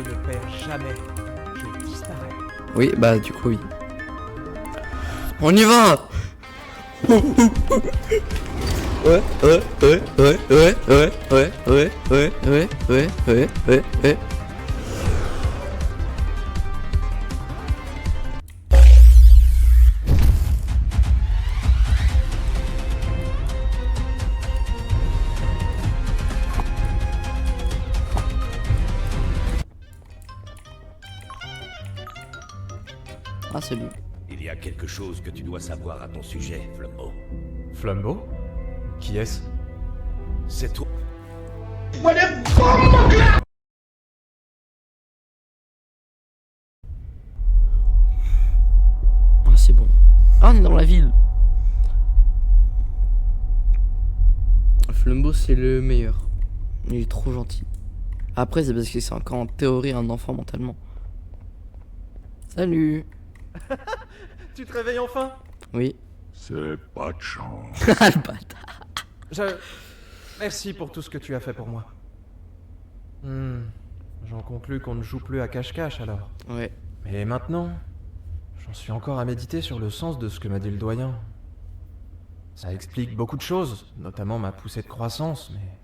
ne perds jamais. Je disparais. Oui, bah du coup oui. On y va. Ouais, ouais, ouais, ouais, ouais, ouais, ouais, ouais, ouais, ouais, ouais, ouais, ouais. Ah, c'est lui. Il y a quelque chose que tu dois savoir à ton sujet, Flambeau. Flambeau? Qui est-ce? C'est toi. Ah, c'est bon. Ah, on est dans la ville. Flumbo, c'est le meilleur. Il est trop gentil. Après, c'est parce que c'est encore en théorie un enfant mentalement. Salut. Tu te réveilles enfin? Oui. C'est pas de chance. Ah, le bâtard. Merci pour tout ce que tu as fait pour moi. J'en conclus qu'on ne joue plus à cache-cache alors. Ouais. Mais maintenant, j'en suis encore à méditer sur le sens de ce que m'a dit le doyen. Ça explique beaucoup de choses, notamment ma poussée de croissance, mais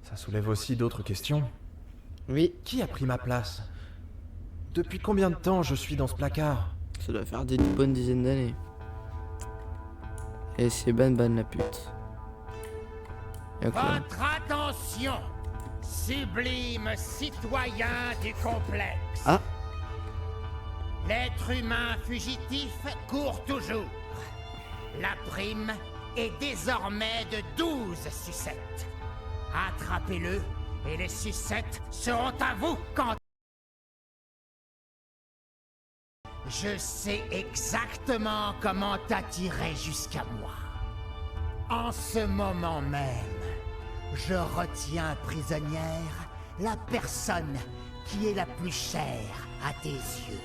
ça soulève aussi d'autres questions. Oui. Qui a pris ma place? Depuis combien de temps je suis dans ce placard? Ça doit faire des bonnes dizaines d'années. Et c'est Ban la pute. Y'a quoi? Votre attention, sublime citoyen du complexe. Ah. L'être humain fugitif court toujours. La prime est désormais de 12 sucettes. Attrapez-le et les sucettes seront à vous quand... Je sais exactement comment t'attirer jusqu'à moi. En ce moment même, je retiens prisonnière la personne qui est la plus chère à tes yeux.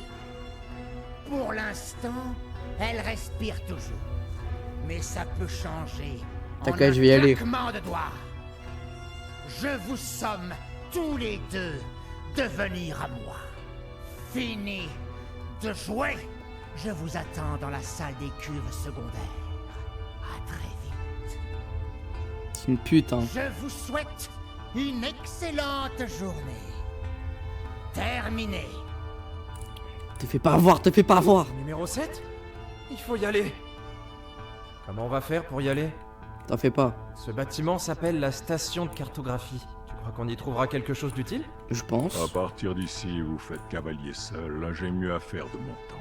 Pour l'instant, elle respire toujours. Mais ça peut changer. T'inquiète, je vais y aller. Claquement de doigts. Je vous somme tous les deux de venir à moi. Fini de jouer. Je vous attends dans la salle des cuves secondaires. À très vite. C'est une pute, hein. Je vous souhaite une excellente journée. Terminé. Te fais pas avoir, te fais pas avoir. Numéro 7? Il faut y aller. Comment on va faire pour y aller? T'en fais pas, Ce bâtiment s'appelle la station de cartographie. Tu crois qu'on y trouvera quelque chose d'utile? je pense. À partir d'ici, vous faites cavalier seul. Là, j'ai mieux à faire de mon temps.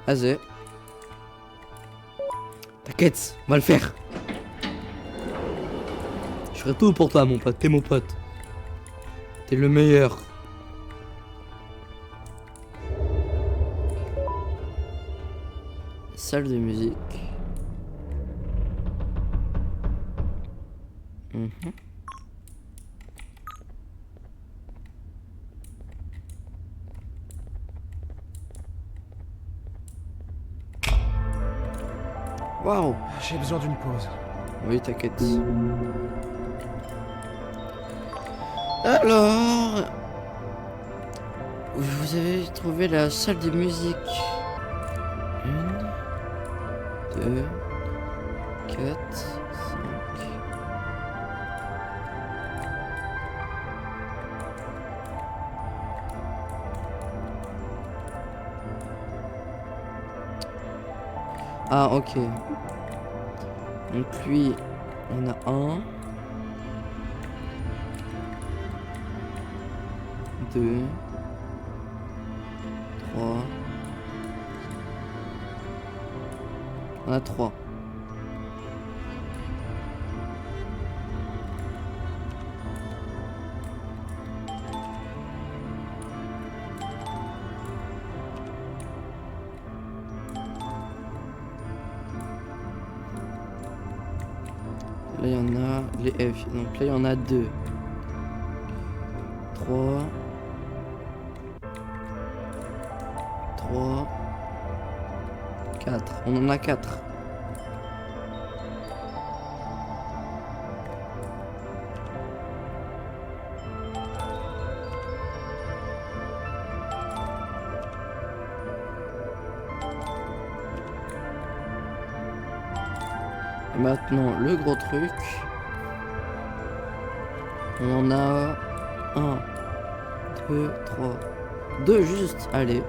Vas-y. T'inquiète, on va le faire. Je ferai tout pour toi, mon pote. T'es mon pote. T'es le meilleur. Salle de musique. Mhm. Waouh. J'ai besoin d'une pause. Oui, t'inquiète. Alors, vous avez trouvé la salle de musique. 1, 2, 4, 5. Ah, ok. Donc lui, on a un. 2, 3. On a 3. Là, il y en a les F. Donc là, il y en a 2. 3. 3. 4. On en a 4. Et maintenant, le gros truc. On a 1, 2, 3. 2 juste, allez.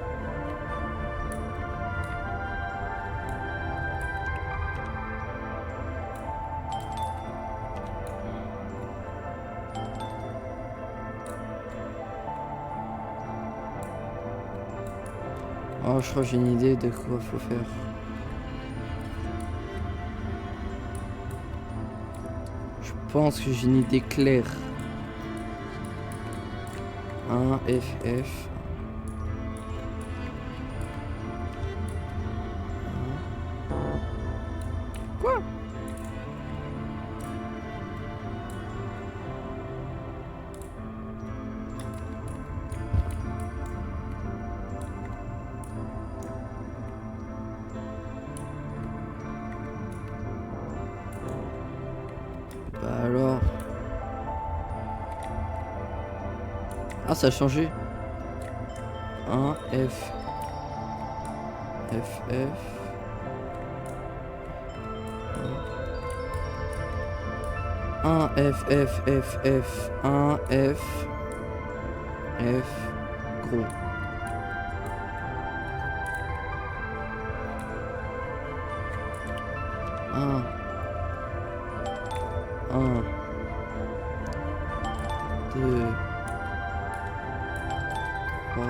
Oh, je crois que j'ai une idée de quoi faut faire. Je pense que j'ai une idée claire. 1 FF. Quoi? Bah alors. Ah, ça a changé. 1 F F F 1 F F F F 1 F F gros. Un 2 3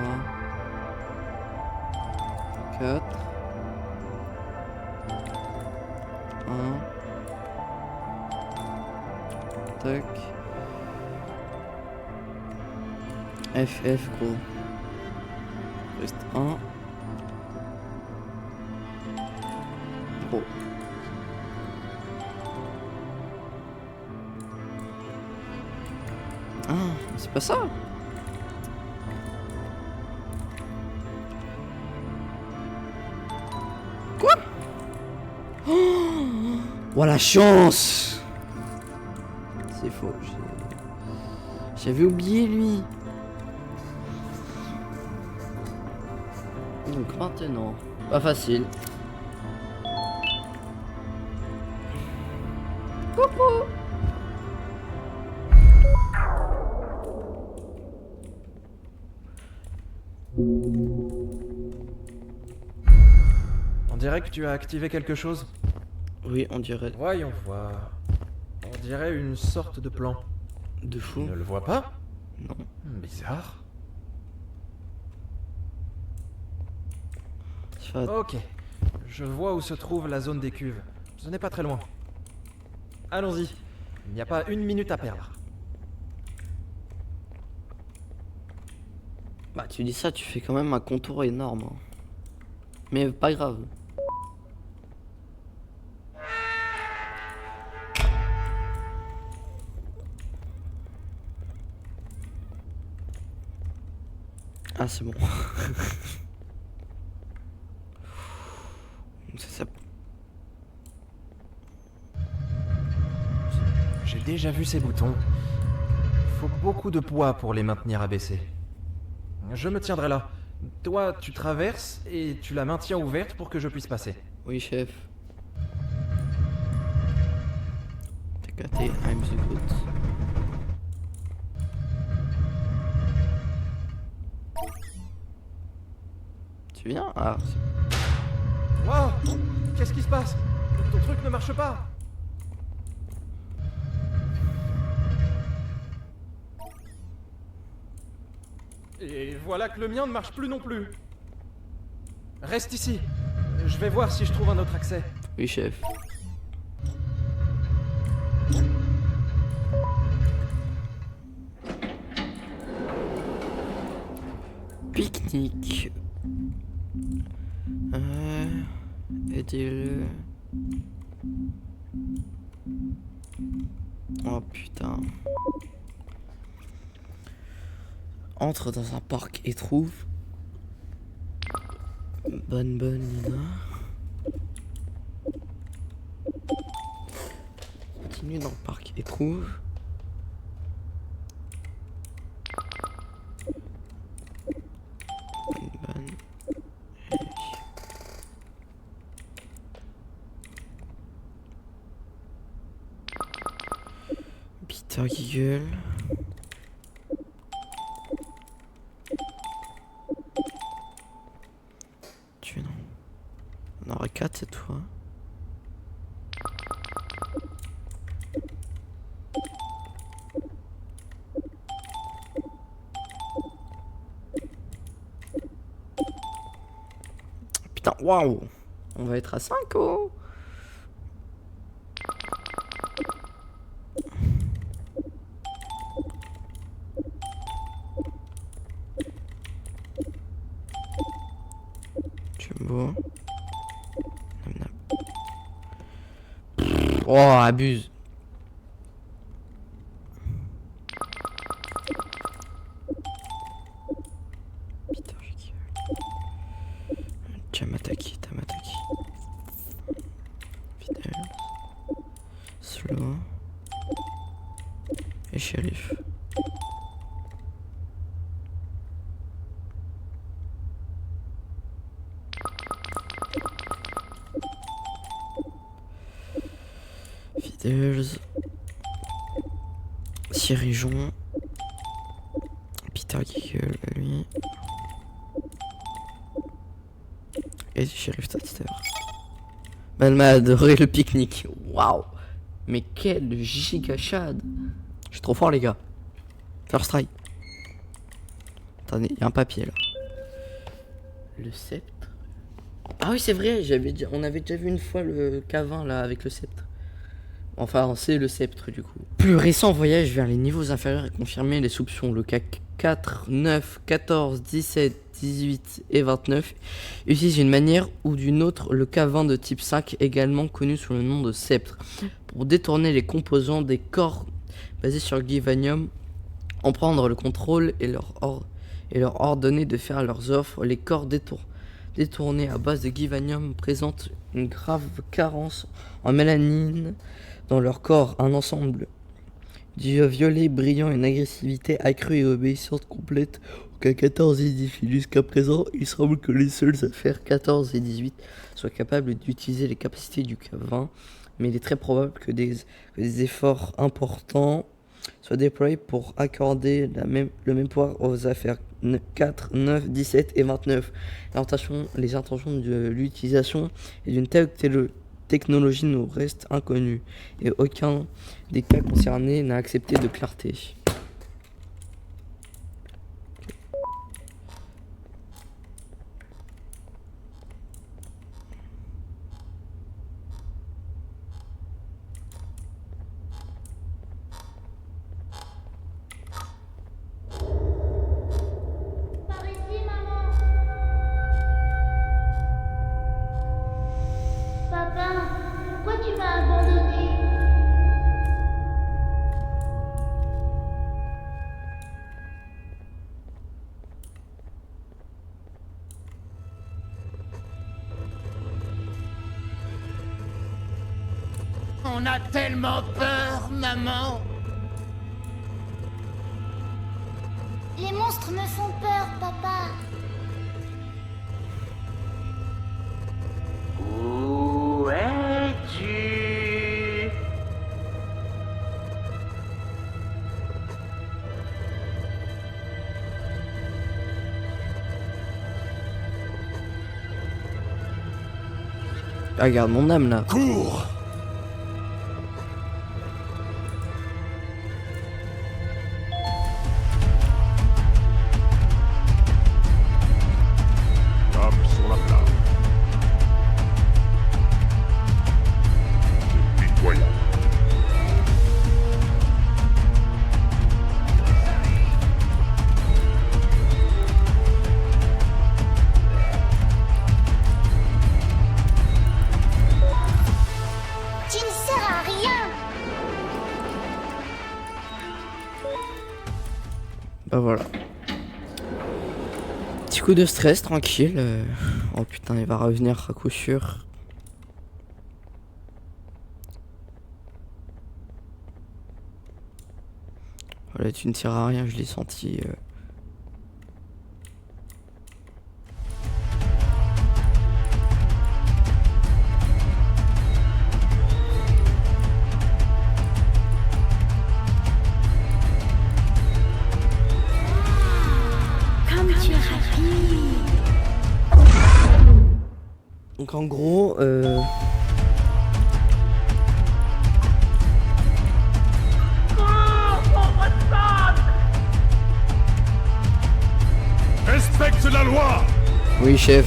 4 1 tac FF gros. Reste 1 gros. Ah, c'est pas ça. Quoi? Oh la chance. C'est faux. J'avais oublié lui. Donc maintenant, pas facile. Coucou. On dirait que tu as activé quelque chose. Oui, on dirait Voyons voir. On dirait une sorte de plan. de Tu fou. ne le vois pas? Non. Bizarre. Je fais Ok. Je vois où se trouve la zone des cuves. Ce n'est pas très loin. Allons-y. Il n'y a pas une minute à perdre. Bah tu dis ça, tu fais quand même un contour énorme. Hein. Mais pas grave. Ah c'est bon. Ça. J'ai déjà vu ces boutons. Il faut beaucoup de poids pour les maintenir abaissés. Je me tiendrai là. Toi, tu traverses et tu la maintiens ouverte pour que je puisse passer. Oui chef. T'as gâté, I'm the good. Tu viens? Ah, Wow! Qu'est-ce qui se passe? Ton truc ne marche pas! Et voilà que le mien ne marche plus non plus. Reste ici. Je vais voir si je trouve un autre accès. oui chef. Pique-nique. Aidez-le. Oh putain. Entre dans un parc et trouve. Bonne Nina. Continue dans le parc et trouve. Bonne. Peter Giggle. Tu non. On aurait 4 cette fois. Putain, waouh! On va être à 5 oh! Jumbo. Nam nam. Oh, abuse. Peter Jiggy. Tamataki, Tamataki. Fidèle. Slow. Et shérif. Fidèles. Cirijon. Peter Giggle, lui. Et Sheriff Tapster. Elle m'a adoré le pique-nique. Waouh! Mais quel giga chad! Je suis trop fort, les gars. First try. Attendez, il y a un papier là. Le sceptre. Ah oui, c'est vrai, on avait déjà vu une fois le K20 là avec le sceptre. Enfin, c'est le sceptre du coup. Plus récent voyage vers les niveaux inférieurs et confirmer les soupçons. Le CAC 4, 9, 14, 17, 18 et 29 utilise d'une manière ou d'une autre le K20 de type 5, également connu sous le nom de sceptre, pour détourner les composants des corps basés sur Givanium, en prendre le contrôle et leur ordonner de faire leurs offres. Les corps détournés à base de Givanium présentent une grave carence en mélanine dans leur corps, un ensemble du violet brillant, une agressivité accrue et obéissante complète au K14 et 18. Jusqu'à présent, il semble que les seules affaires 14 et 18 soient capables d'utiliser les capacités du K20, mais il est très probable que des efforts importants soient déployés pour accorder le même pouvoir aux affaires 4, 9, 17 et 29. Les intentions de l'utilisation et d'une telle technologie nous reste inconnue et aucun des cas concernés n'a accepté de clarté. Par ici, maman. Papa, pourquoi tu m'as abandonné? On a tellement peur, maman. Les monstres me font peur, papa. Où es-tu? Ah, regarde mon âme là. Cours! Tape sur la flamme. C'est pitoyable. Tu ne sers à rien. Bah voilà. Petit coup de stress, tranquille. Oh putain, il va revenir à coup sûr. Voilà, tu ne sers à rien, je l'ai senti. Donc en gros, Respecte la loi! oui chef.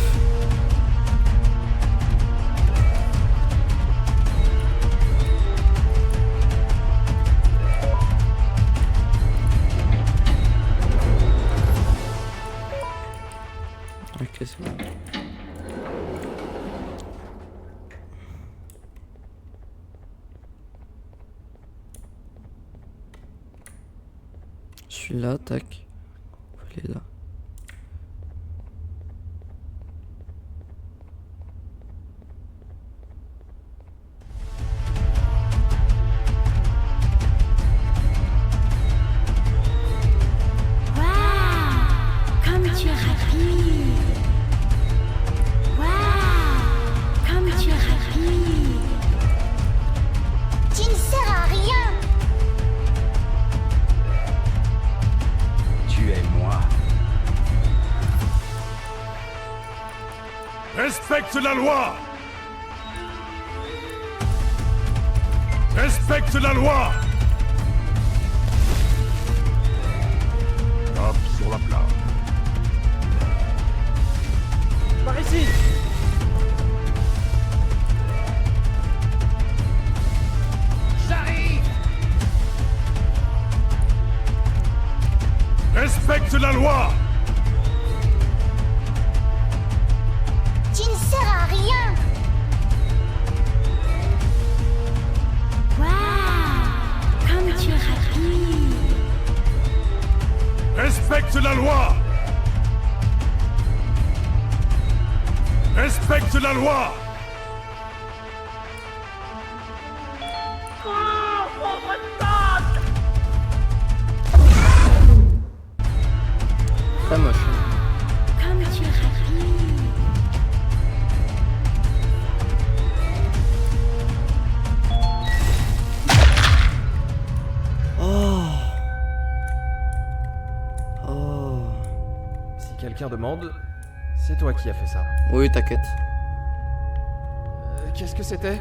Ok, c'est bon. Celui-là, tac. On va aller là. Waouh, comme tu es rapide. Waouh, comme tu es rapide. Tu ne sers à rien. Tu es moi. Respecte la loi! Respecte la loi! Tape sur la plage. Par ici! J'arrive. Respecte la loi! Tu ne sers à rien. Waouh, comme tu es rapide. Respecte la loi! Respecte la loi! Très moche. Comme tu es rapide. Oh. Oh. Si quelqu'un demande, c'est toi qui as fait ça. Oui, t'inquiète. Qu'est-ce que c'était?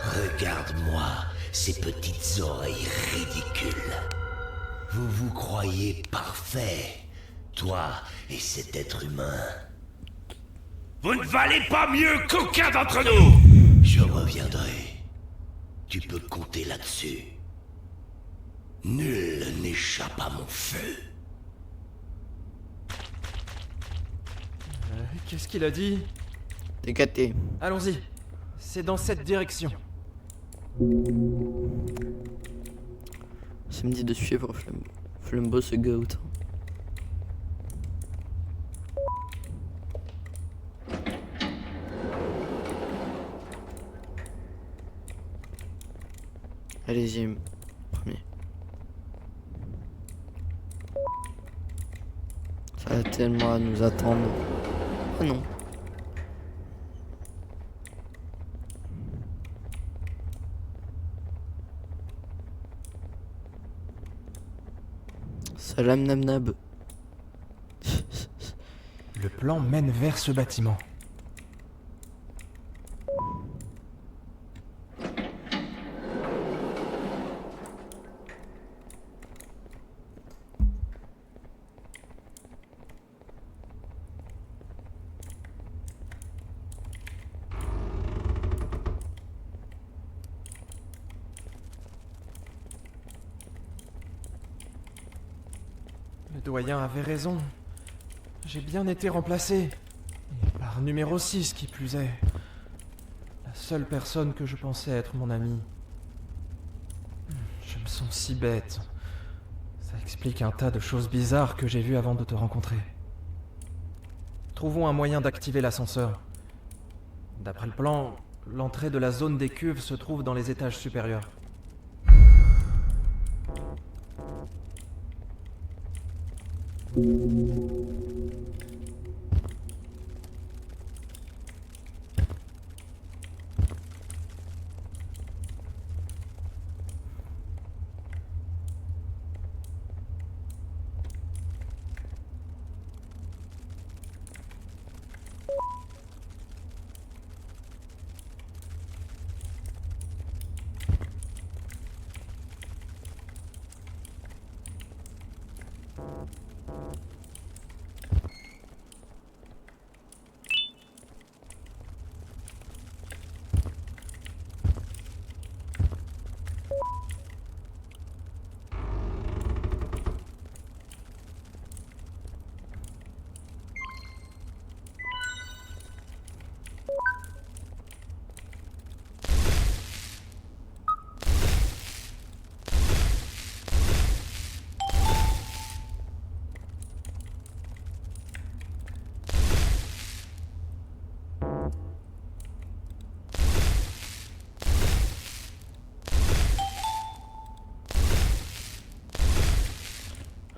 Regarde-moi, ces petites oreilles ridicules. Vous vous croyez parfait, toi et cet être humain. Vous ne valez pas mieux qu'aucun d'entre nous! Je reviendrai. Tu peux compter là-dessus. Nul n'échappe à mon feu. Qu'est-ce qu'il a dit? T'es gâté. Allons-y. C'est dans cette direction. Ça me dit de suivre Flambeau ce goat. Allez-y, premier. Ça va tellement à nous attendre. Ah non. Salam Namnab. Le plan mène vers ce bâtiment. Le doyen avait raison. J'ai bien été remplacé. Et par numéro 6 qui plus est. La seule personne que je pensais être mon ami. Je me sens si bête. Ça explique un tas de choses bizarres que j'ai vues avant de te rencontrer. Trouvons un moyen d'activer l'ascenseur. D'après le plan, l'entrée de la zone des cuves se trouve dans les étages supérieurs.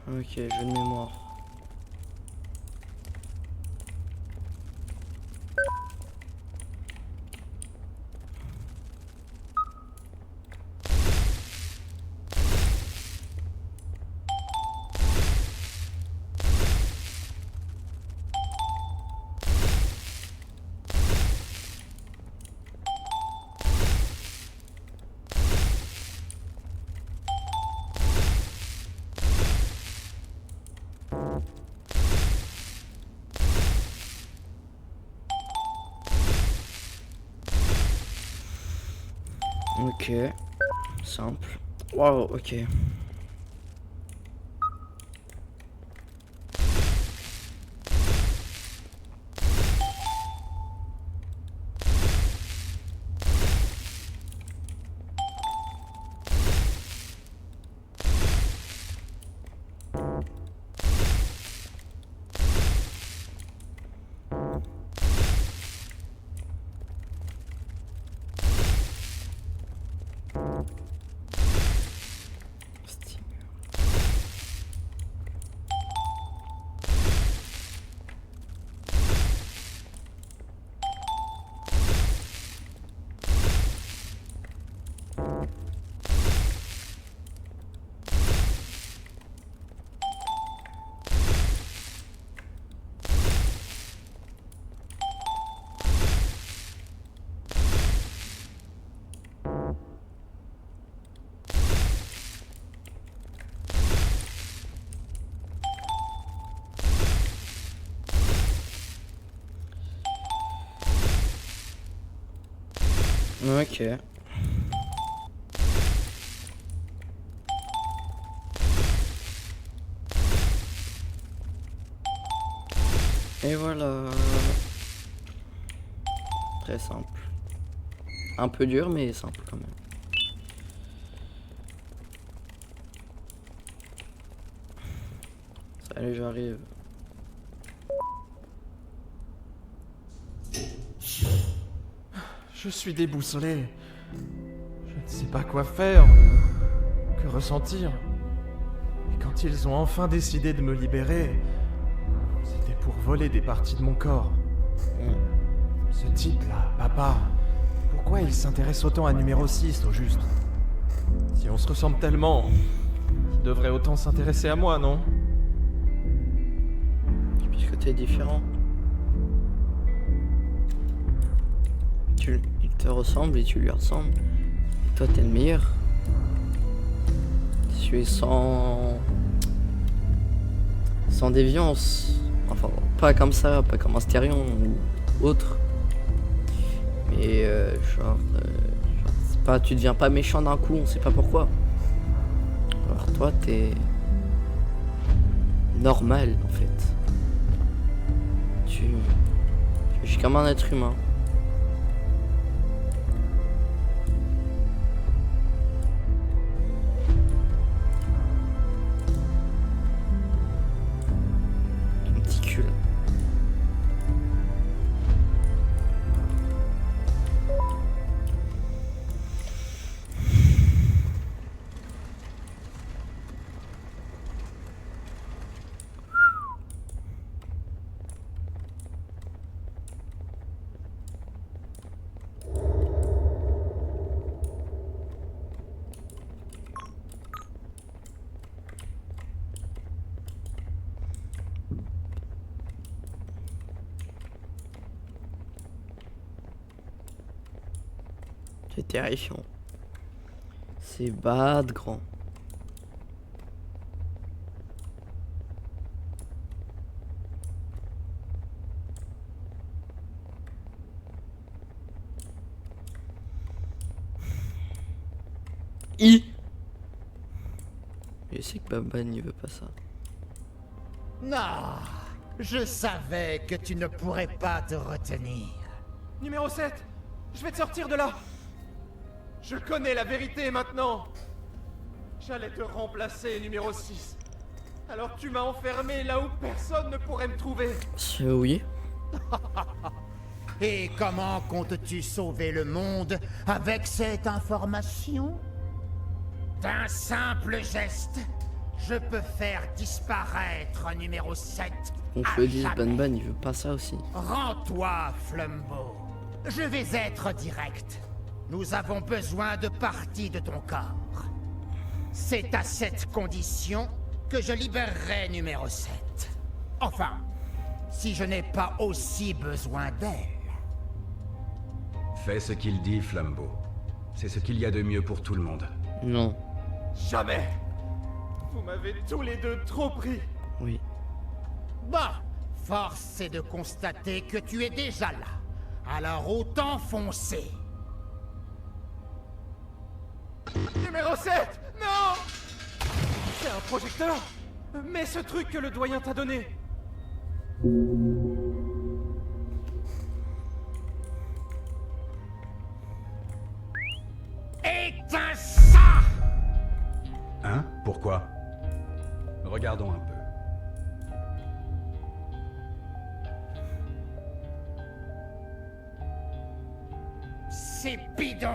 Ok, jeu de mémoire. Ok, simple. Waouh, ok. Ok. Et voilà. Très simple. Un peu dur, mais simple quand même. Allez, j'arrive. Je suis déboussolé. Je ne sais pas quoi faire, que ressentir. Et quand ils ont enfin décidé de me libérer, c'était pour voler des parties de mon corps. Ce type-là, papa, pourquoi il s'intéresse autant à numéro 6 au juste? Si on se ressemble tellement, il devrait autant s'intéresser à moi, non? Puisque t'es différent. Il te ressemble et tu lui ressembles. Et toi t'es le meilleur. Tu es sans déviance. Enfin pas comme ça, pas comme un Astérion ou autre. Mais genre c'est pas, tu deviens pas méchant d'un coup, on sait pas pourquoi. Alors toi t'es normal en fait. Tu agis comme un être humain. Ton petit cul là. C'est terrifiant. C'est bad grand. Je sais que Banban il veut pas ça. Non, je savais que tu ne pourrais pas te retenir. Numéro 7, je vais te sortir de là. Je connais la vérité maintenant. J'allais te remplacer, numéro 6. Alors tu m'as enfermé là où personne ne pourrait me trouver. Oui. Et comment comptes-tu sauver le monde avec cette information? D'un simple geste, je peux faire disparaître numéro 7. On se le dit, Banban il veut pas ça aussi. Rends-toi, Flumbo. Je vais être direct. Nous avons besoin de parties de ton corps. C'est à cette condition que je libérerai numéro 7. Enfin, si je n'ai pas aussi besoin d'elle. Fais ce qu'il dit, Flambeau. C'est ce qu'il y a de mieux pour tout le monde. Non. Jamais. Vous m'avez tous les deux trop pris. Oui. Bon, force est de constater que tu es déjà là. Alors autant foncer. Numéro 7. Non. C'est un projecteur. Mais ce truc que le doyen t'a donné. Éteins ça! Hein? Pourquoi? Regardons un peu. C'est bidon!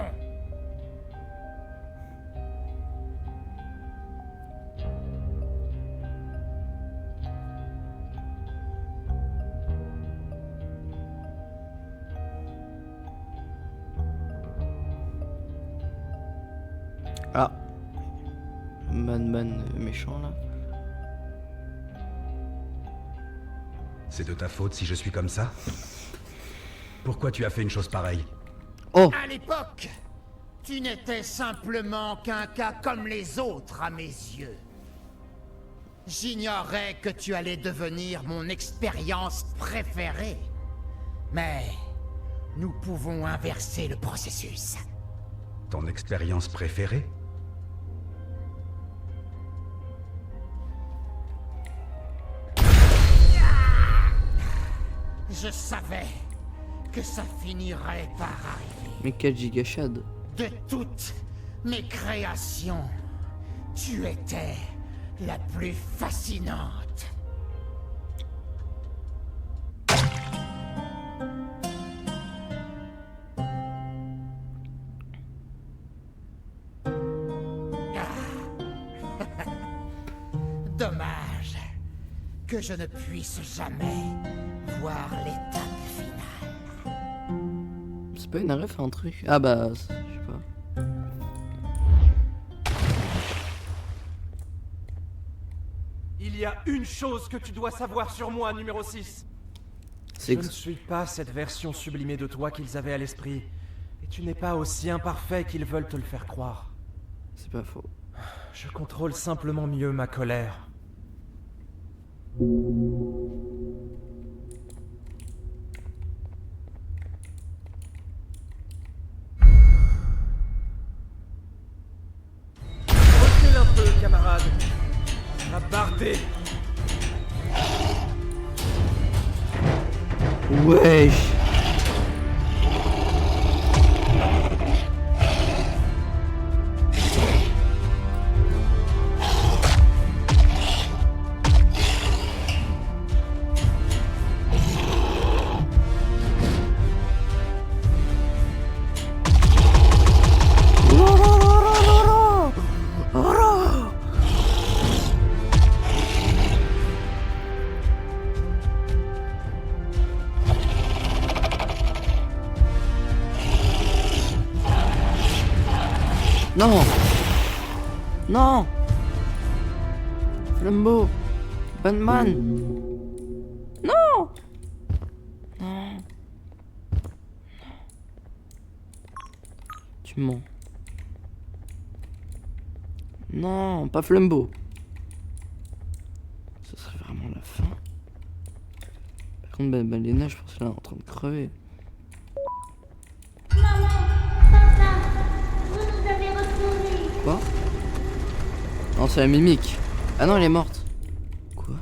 Ah. Banban méchant là. C'est de ta faute si je suis comme ça? Pourquoi tu as fait une chose pareille? Oh. À l'époque, tu n'étais simplement qu'un cas comme les autres à mes yeux. J'ignorais que tu allais devenir mon expérience préférée. Mais nous pouvons inverser le processus. Ton expérience préférée? Je savais que ça finirait par arriver. Mais quel gigachad. De toutes mes créations, tu étais la plus fascinante. Dommage que je ne puisse jamais voir l'étape finale. C'est pas une ref un truc. Ah bah, je sais pas. Il y a une chose que tu dois savoir sur moi, numéro 6. C'est Je ne suis pas cette version sublimée de toi qu'ils avaient à l'esprit. Et tu n'es pas aussi imparfait qu'ils veulent te le faire croire. C'est pas faux. Je contrôle simplement mieux ma colère. Recule un peu, camarade. Ça va barder. Wesh. Non. Non. Flambeau. Banban. Non. Non. Tu mens. Non, pas Flambeau. Ce serait vraiment la fin. Par contre, Léna, je pense qu'elle est en train de crever. Maman, papa, vous nous avez retrouvés. Quoi? Non, c'est la mimique. Ah non, elle est morte. Quoi?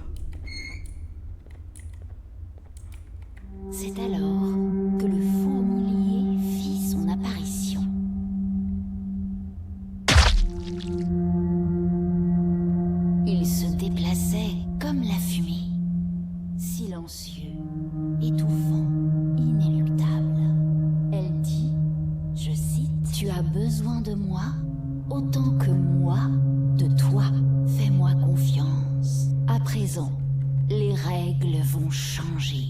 C'est alors que le fourmilier fit son apparition. Il se déplaçait comme la fumée, silencieux, étouffant, inéluctable. Elle dit, je cite, « Tu as besoin de moi autant que moi de toi. Fais-moi confiance. À présent, les règles vont changer. »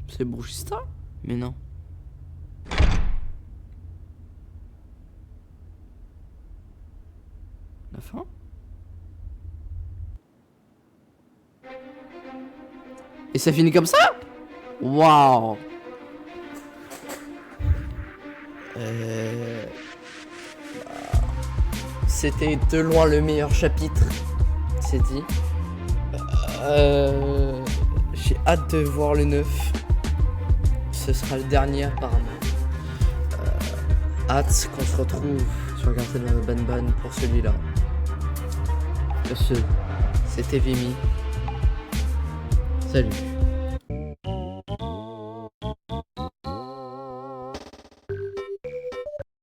C'est Bruchista? Mais non. La fin? Et ça finit comme ça? Waouh! C'était de loin le meilleur chapitre. C'est dit. J'ai hâte de voir le 9. Ce sera le dernier apparemment. Hâte qu'on se retrouve sur Garten of Banban pour celui-là. Sur ce, c'était Vimy. Salut.